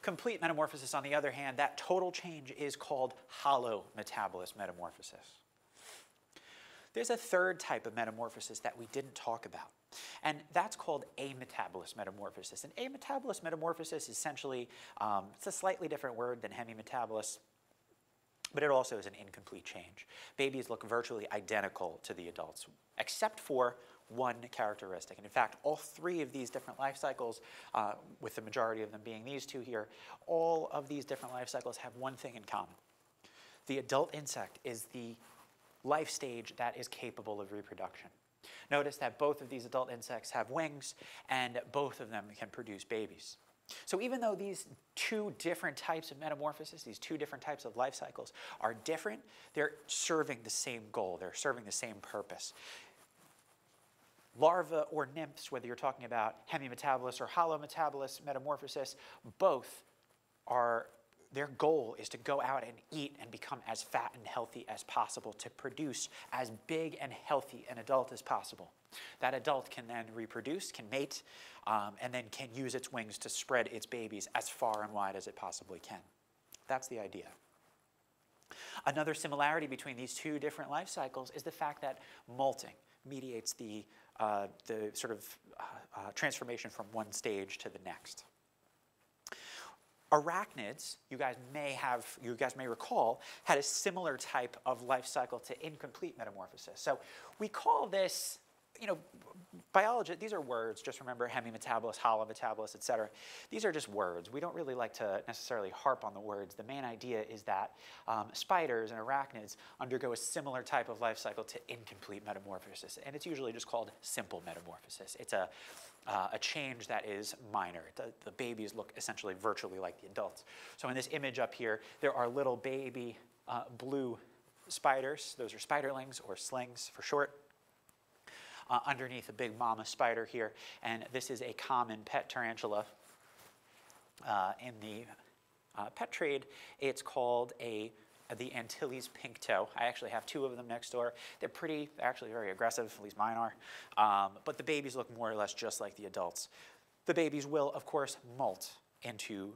Complete metamorphosis, on the other hand, that total change is called holometabolous metamorphosis. There's a third type of metamorphosis that we didn't talk about, and that's called ametabolous metamorphosis. And ametabolous metamorphosis, essentially, it's a slightly different word than hemimetabolous, but it also is an incomplete change. Babies look virtually identical to the adults, except for one characteristic. And in fact, all three of these different life cycles, with the majority of them being these two here, all of these different life cycles have one thing in common. The adult insect is the life stage that is capable of reproduction. Notice that both of these adult insects have wings, and both of them can produce babies. So even though these two different types of metamorphosis, these two different types of life cycles are different, they're serving the same goal. They're serving the same purpose. Larvae or nymphs, whether you're talking about hemimetabolous or holometabolous metamorphosis, both are, their goal is to go out and eat and become as fat and healthy as possible to produce as big and healthy an adult as possible. That adult can then reproduce, can mate, and then can use its wings to spread its babies as far and wide as it possibly can. That's the idea. Another similarity between these two different life cycles is the fact that molting mediates the sort of transformation from one stage to the next. Arachnids, you guys may recall, had a similar type of life cycle to incomplete metamorphosis. So we call this, biology, these are words. Just remember hemimetabolous, holometabolous, et cetera. These are just words. We don't really like to necessarily harp on the words. The main idea is that spiders and arachnids undergo a similar type of life cycle to incomplete metamorphosis, and it's usually just called simple metamorphosis. It's a change that is minor. The babies look essentially virtually like the adults. So in this image up here, there are little baby blue spiders. Those are spiderlings, or slings for short, underneath a big mama spider here. And this is a common pet tarantula. In the pet trade, it's called the Antilles pink toe. I actually have two of them next door. They're actually very aggressive, at least mine are. But the babies look more or less just like the adults. The babies will, of course, molt through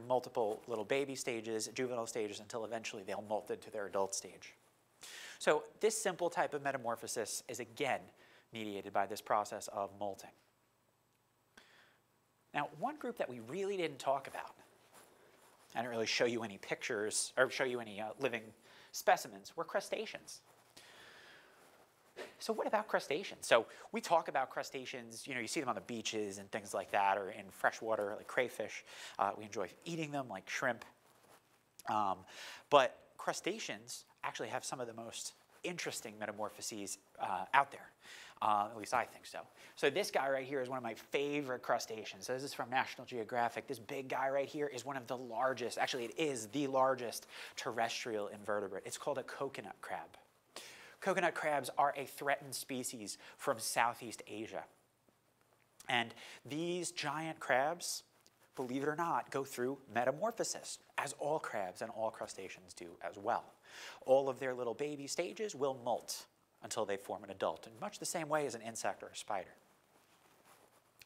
multiple little baby stages, juvenile stages, until eventually they'll molt into their adult stage. So this simple type of metamorphosis is again mediated by this process of molting. Now, one group that we really didn't talk about, I didn't really show you any pictures or show you any living specimens, were crustaceans. So what about crustaceans? So we talk about crustaceans, you see them on the beaches and things like that, or in freshwater like crayfish. We enjoy eating them like shrimp. But crustaceans actually have some of the most interesting metamorphoses out there. At least I think so. So this guy right here is one of my favorite crustaceans. So this is from National Geographic. This big guy right here is one of the largest, actually it is the largest terrestrial invertebrate. It's called a coconut crab. Coconut crabs are a threatened species from Southeast Asia. And these giant crabs, believe it or not, go through metamorphosis, as all crabs and all crustaceans do as well. All of their little baby stages will molt until they form an adult, in much the same way as an insect or a spider.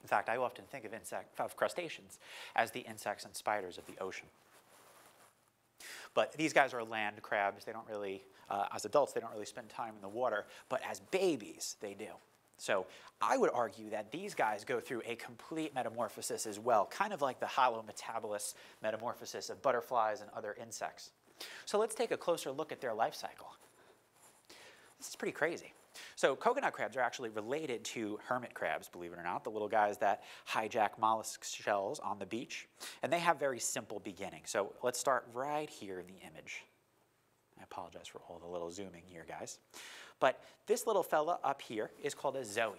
In fact, I often think of crustaceans as the insects and spiders of the ocean. But these guys are land crabs. They don't really, as adults, they don't really spend time in the water, but as babies, they do. So I would argue that these guys go through a complete metamorphosis as well, kind of like the holometabolous metamorphosis of butterflies and other insects. So let's take a closer look at their life cycle. This is pretty crazy. So coconut crabs are actually related to hermit crabs, believe it or not, the little guys that hijack mollusk shells on the beach. And they have very simple beginnings. So let's start right here in the image. I apologize for all the little zooming here, guys. But this little fella up here is called a zoe.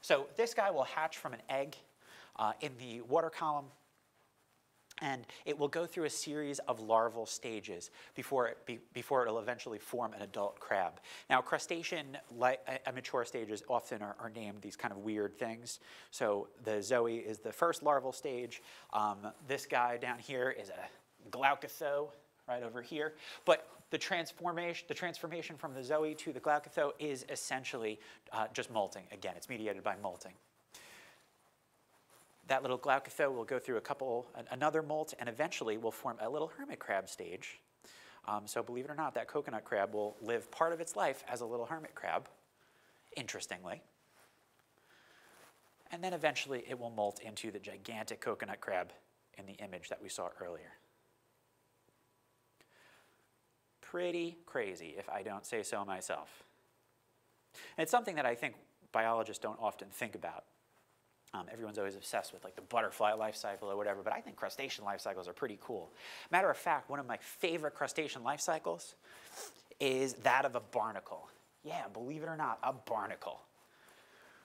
So this guy will hatch from an egg in the water column, and it will go through a series of larval stages before it'll eventually form an adult crab. Now, crustacean immature stages often are named these kind of weird things. So the zoe is the first larval stage. This guy down here is Glaucotho right over here. But the transformation from the zoe to the Glaucotho is essentially just molting. Again, it's mediated by molting. That little Glaucotho will go through another molt, and eventually will form a little hermit crab stage. So believe it or not, that coconut crab will live part of its life as a little hermit crab, interestingly. And then eventually it will molt into the gigantic coconut crab in the image that we saw earlier. Pretty crazy, if I don't say so myself. And it's something that I think biologists don't often think about. Everyone's always obsessed with like the butterfly life cycle or whatever, but I think crustacean life cycles are pretty cool. Matter of fact, one of my favorite crustacean life cycles is that of a barnacle. Yeah, believe it or not, a barnacle.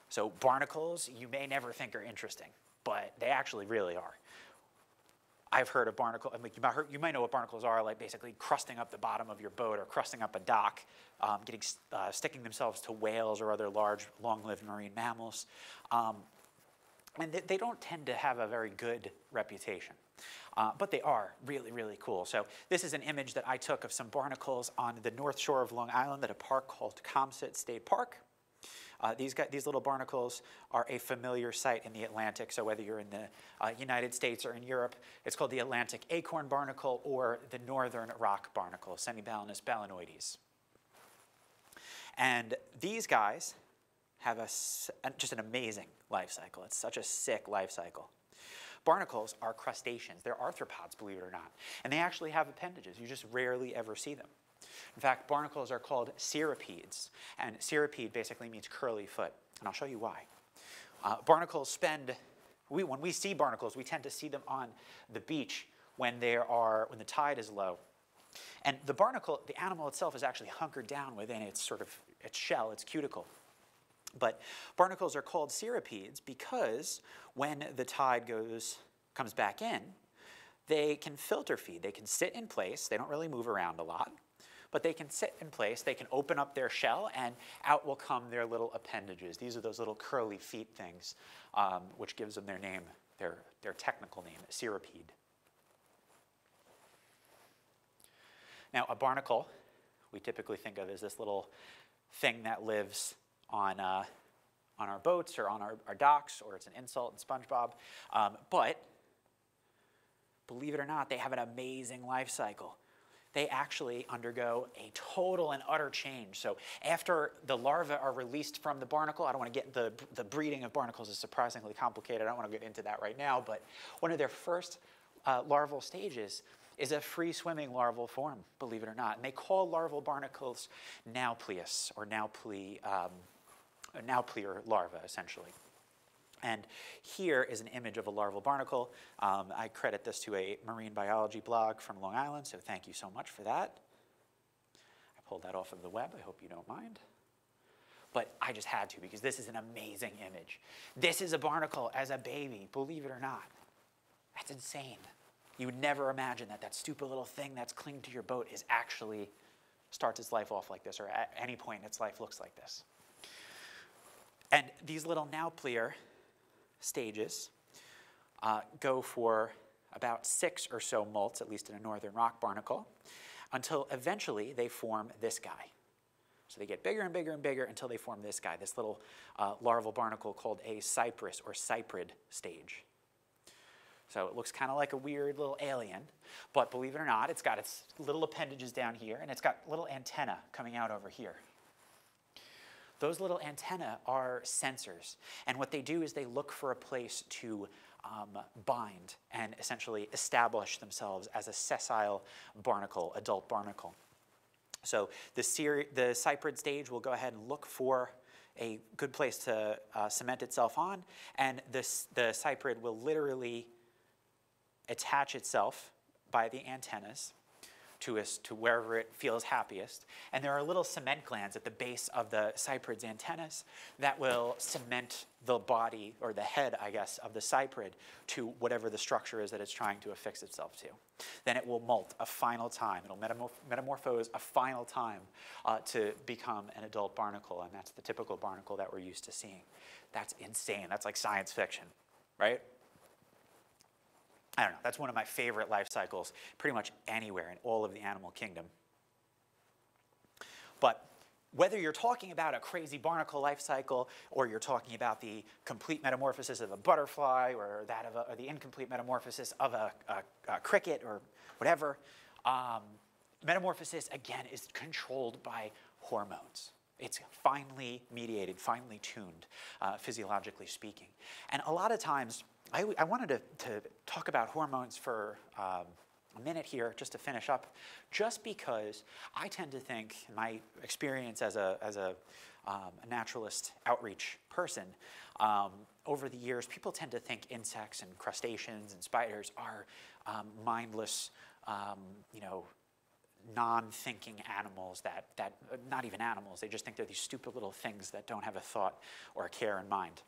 So barnacles, you may never think are interesting, but they actually really are. I've heard of barnacle, I mean, you might know what barnacles are, like basically crusting up the bottom of your boat or crusting up a dock, sticking themselves to whales or other large, long-lived marine mammals. And they don't tend to have a very good reputation, but they are really, really cool. So this is an image that I took of some barnacles on the north shore of Long Island at a park called Comsit State Park. These little barnacles are a familiar sight in the Atlantic, so whether you're in the United States or in Europe, it's called the Atlantic acorn barnacle or the northern rock barnacle, Semibalanus balanoides. And these guys have just an amazing life cycle. It's such a sick life cycle. Barnacles are crustaceans. They're arthropods, believe it or not. And they actually have appendages. You just rarely ever see them. In fact, barnacles are called cirripedes. And cirripede basically means curly foot. And I'll show you why. Barnacles when we see barnacles, we tend to see them on the beach when the tide is low. And the barnacle, the animal itself, is actually hunkered down within its shell, its cuticle. But barnacles are called cirripedes because when the tide comes back in, they can filter feed. They can sit in place. They don't really move around a lot, but they can sit in place. They can open up their shell, and out will come their little appendages. These are those little curly feet things, which gives them their name, their technical name, cirripede. Now, a barnacle, we typically think of as this little thing that lives on our boats or on our docks, or it's an insult in SpongeBob. But believe it or not, they have an amazing life cycle. They actually undergo a total and utter change. So after the larvae are released from the barnacle, I don't want to get the breeding of barnacles is surprisingly complicated. I don't want to get into that right now, but one of their first larval stages is a free-swimming larval form, believe it or not. And they call larval barnacles nauplius, or nauplier larva, essentially. And here is an image of a larval barnacle. I credit this to a marine biology blog from Long Island, so thank you so much for that. I pulled that off of the web. I hope you don't mind. But I just had to, because this is an amazing image. This is a barnacle as a baby, believe it or not. That's insane. You would never imagine that stupid little thing that's clinging to your boat starts its life off like this, or at any point in its life looks like this. And these little nauplier stages go for about 6 or so molts, at least in a northern rock barnacle, until eventually they form this guy. So they get bigger and bigger and bigger until they form this guy, this little larval barnacle called a cypress or cyprid stage. So it looks kind of like a weird little alien, but believe it or not, it's got its little appendages down here, and it's got little antennae coming out over here. Those little antennae are sensors, and what they do is they look for a place to bind and essentially establish themselves as a sessile barnacle, adult barnacle. So the cyprid stage will go ahead and look for a good place to cement itself on, and the cyprid will literally attach itself by the antennas to wherever it feels happiest. And there are little cement glands at the base of the cyprid's antennas that will cement the body, or the head, I guess, of the cyprid to whatever the structure is that it's trying to affix itself to. Then it will molt a final time. It'll metamorphose a final time to become an adult barnacle, and that's the typical barnacle that we're used to seeing. That's insane. That's like science fiction, right? I don't know, that's one of my favorite life cycles pretty much anywhere in all of the animal kingdom. But whether you're talking about a crazy barnacle life cycle, or you're talking about the complete metamorphosis of a butterfly, or that of or the incomplete metamorphosis of a cricket, or whatever, metamorphosis, again, is controlled by hormones. It's finely mediated, finely tuned, physiologically speaking. And a lot of times, I wanted to talk about hormones for a minute here, just to finish up, just because I tend to think, in my experience as a naturalist outreach person, over the years, people tend to think insects and crustaceans and spiders are mindless, you know, non-thinking animals that not even animals, they just think they're these stupid little things that don't have a thought or a care in mind.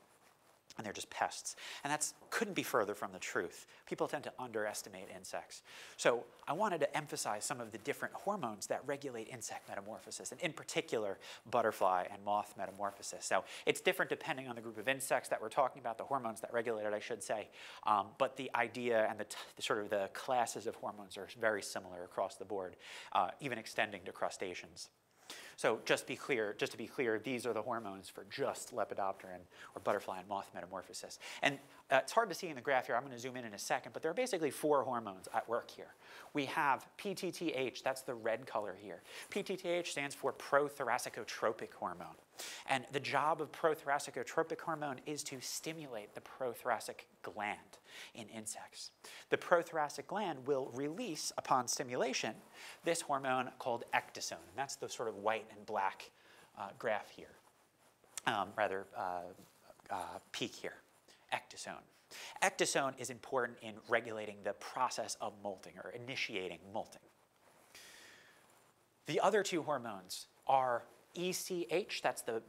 And they're just pests. And that couldn't be further from the truth. People tend to underestimate insects. So I wanted to emphasize some of the different hormones that regulate insect metamorphosis, and in particular, butterfly and moth metamorphosis. So it's different depending on the group of insects that we're talking about, the hormones that regulate it, I should say. But the idea and the sort of the classes of hormones are very similar across the board, even extending to crustaceans. So just to be clear, these are the hormones for just Lepidopteran or butterfly and moth metamorphosis. And it's hard to see in the graph here. I'm going to zoom in a second, but there are basically 4 hormones at work here. We have PTTH, that's the red color here. PTTH stands for prothoracicotropic hormone. And the job of prothoracicotropic hormone is to stimulate the prothoracic gland in insects. The prothoracic gland will release, upon stimulation, this hormone called ecdysone. And that's the sort of white and black graph here, peak here, ecdysone. Ecdysone is important in regulating the process of molting, or initiating molting. The other 2 hormones are ECH, that's the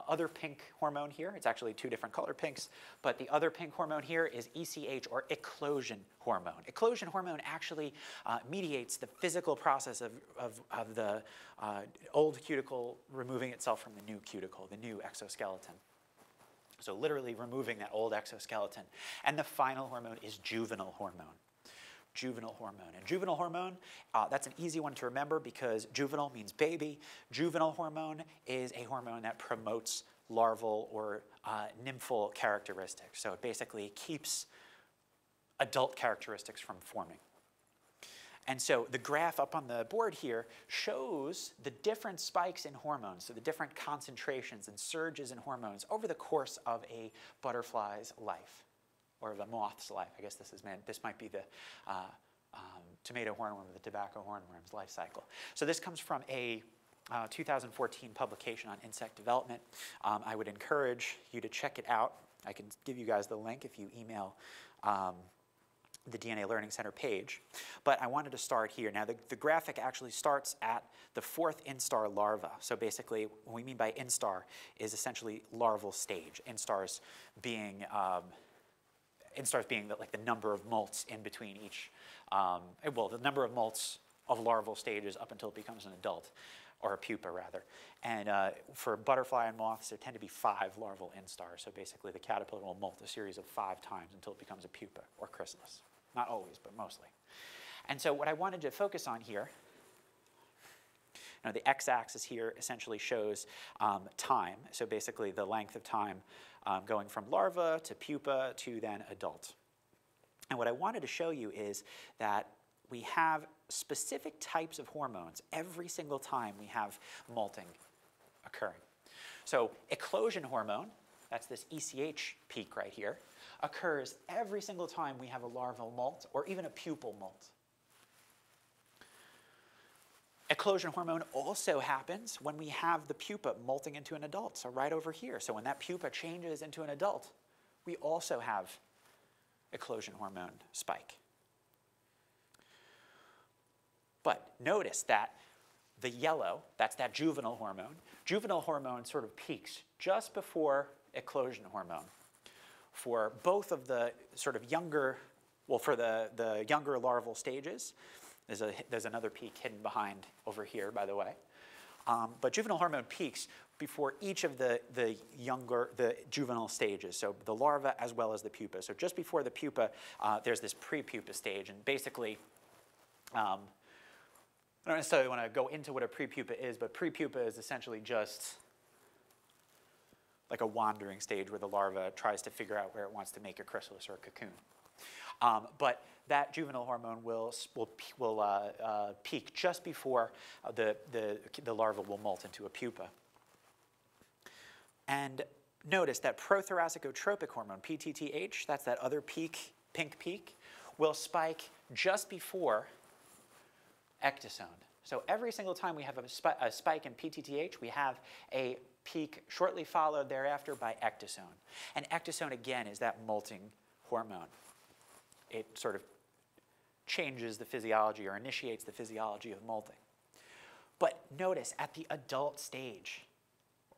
other pink hormone here. It's actually 2 different color pinks, but the other pink hormone here is ECH, or eclosion hormone. Eclosion hormone actually mediates the physical process of the old cuticle removing itself from the new cuticle, the new exoskeleton. So literally removing that old exoskeleton. And the final hormone is juvenile hormone. Juvenile hormone. And juvenile hormone, that's an easy one to remember because juvenile means baby. Juvenile hormone is a hormone that promotes larval or nymphal characteristics. So it basically keeps adult characteristics from forming. And so the graph up on the board here shows the different spikes in hormones, so the different concentrations and surges in hormones over the course of a butterfly's life, or of a moth's life. I guess this might be the tomato hornworm or the tobacco hornworm's life cycle. So this comes from a 2014 publication on insect development. I would encourage you to check it out. I can give you guys the link if you email the DNA Learning Center page. But I wanted to start here. Now, the graphic actually starts at the 4th instar larva. So basically, what we mean by instar is essentially larval stage. Instars being like the number of molts in between each, well, the number of molts of larval stages up until it becomes an adult, or a pupa rather. And for butterfly and moths, there tend to be 5 larval instars. So basically, the caterpillar will molt a series of 5 times until it becomes a pupa or chrysalis. Not always, but mostly. And so what I wanted to focus on here, the x-axis here essentially shows time. So basically, the length of time going from larva to pupa to then adult. And what I wanted to show you is that we have specific types of hormones every single time we have molting occurring. So eclosion hormone, that's this ECH peak right here, occurs every single time we have a larval molt or even a pupal molt. Eclosion hormone also happens when we have the pupa molting into an adult, so right over here. So when that pupa changes into an adult, we also have eclosion hormone spike. But notice that the yellow, that's that juvenile hormone. Juvenile hormone sort of peaks just before eclosion hormone. For both of the sort of younger, well, for the younger larval stages, there's another peak hidden behind over here, by the way. But juvenile hormone peaks before each of the juvenile stages, so the larva as well as the pupa. So just before the pupa, there's this pre-pupa stage, and basically, I don't necessarily want to go into what a pre-pupa is, but pre-pupa is essentially just like a wandering stage where the larva tries to figure out where it wants to make a chrysalis or a cocoon. But that juvenile hormone will peak just before the larva will molt into a pupa. And notice that prothoracicotropic hormone, PTTH, that's that other peak, pink peak, will spike just before ecdysone. So every single time we have a spike in PTTH, we have a peak shortly followed thereafter by ecdysone. And ecdysone, again, is that molting hormone. It sort of changes the physiology or initiates the physiology of molting. But notice at the adult stage,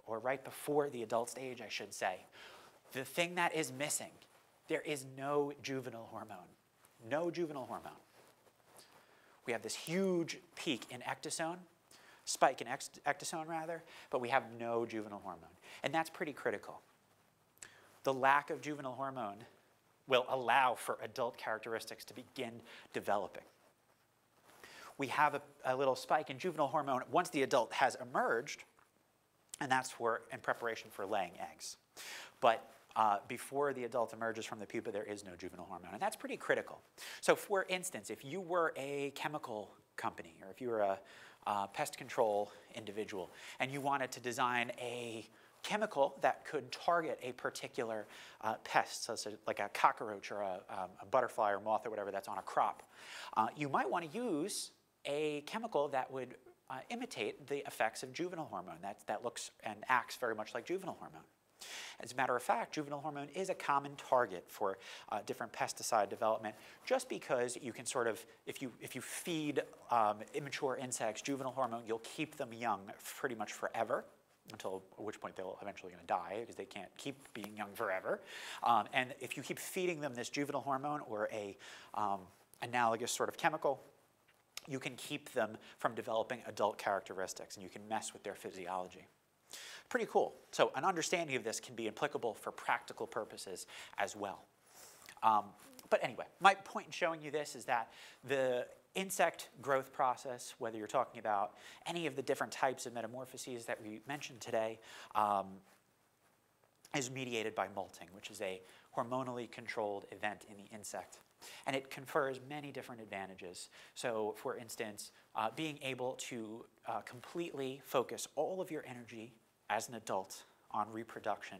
or right before the adult stage, I should say, the thing that is missing, there is no juvenile hormone. No juvenile hormone. We have this huge peak in ecdysone, spike in ecdysone rather, but we have no juvenile hormone. And that's pretty critical. The lack of juvenile hormone will allow for adult characteristics to begin developing. We have a little spike in juvenile hormone once the adult has emerged, and that's in preparation for laying eggs. But before the adult emerges from the pupa, there is no juvenile hormone, and that's pretty critical. So for instance, if you were a chemical company, or if you were a pest control individual, and you wanted to design a chemical that could target a particular pest, so like a cockroach or a butterfly or moth or whatever that's on a crop, you might want to use a chemical that would imitate the effects of juvenile hormone. That looks and acts very much like juvenile hormone. As a matter of fact, juvenile hormone is a common target for different pesticide development, just because you can sort of, if you feed immature insects juvenile hormone, you'll keep them young pretty much forever, until at which point they'll eventually going to die because they can't keep being young forever. And if you keep feeding them this juvenile hormone or a analogous sort of chemical, you can keep them from developing adult characteristics, and you can mess with their physiology. Pretty cool. So an understanding of this can be applicable for practical purposes as well. But anyway, my point in showing you this is that the insect growth process, whether you're talking about any of the different types of metamorphoses that we mentioned today, is mediated by molting, which is a hormonally controlled event in the insect. And it confers many different advantages. So for instance, being able to completely focus all of your energy as an adult on reproduction,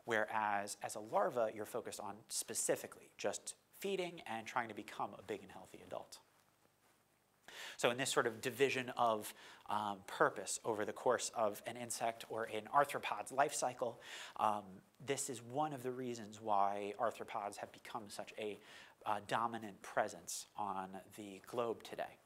whereas as a larva, you're focused on specifically just feeding and trying to become a big and healthy adult. So in this sort of division of purpose over the course of an insect or an arthropod's life cycle, this is one of the reasons why arthropods have become such a dominant presence on the globe today.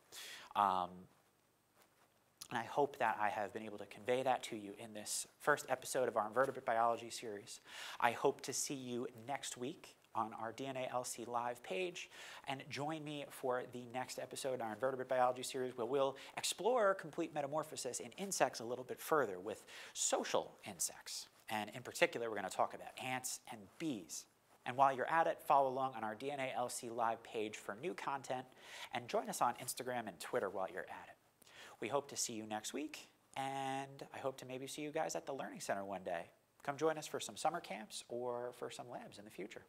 And I hope that I have been able to convey that to you in this first episode of our Invertebrate Biology series. I hope to see you next week on our DNALC live page, and join me for the next episode in our Invertebrate Biology series, where we'll explore complete metamorphosis in insects a little bit further with social insects. And in particular, we're going to talk about ants and bees. And while you're at it, follow along on our DNALC live page for new content, and join us on Instagram and Twitter while you're at it. We hope to see you next week, and I hope to maybe see you guys at the Learning Center one day. Come join us for some summer camps or for some labs in the future.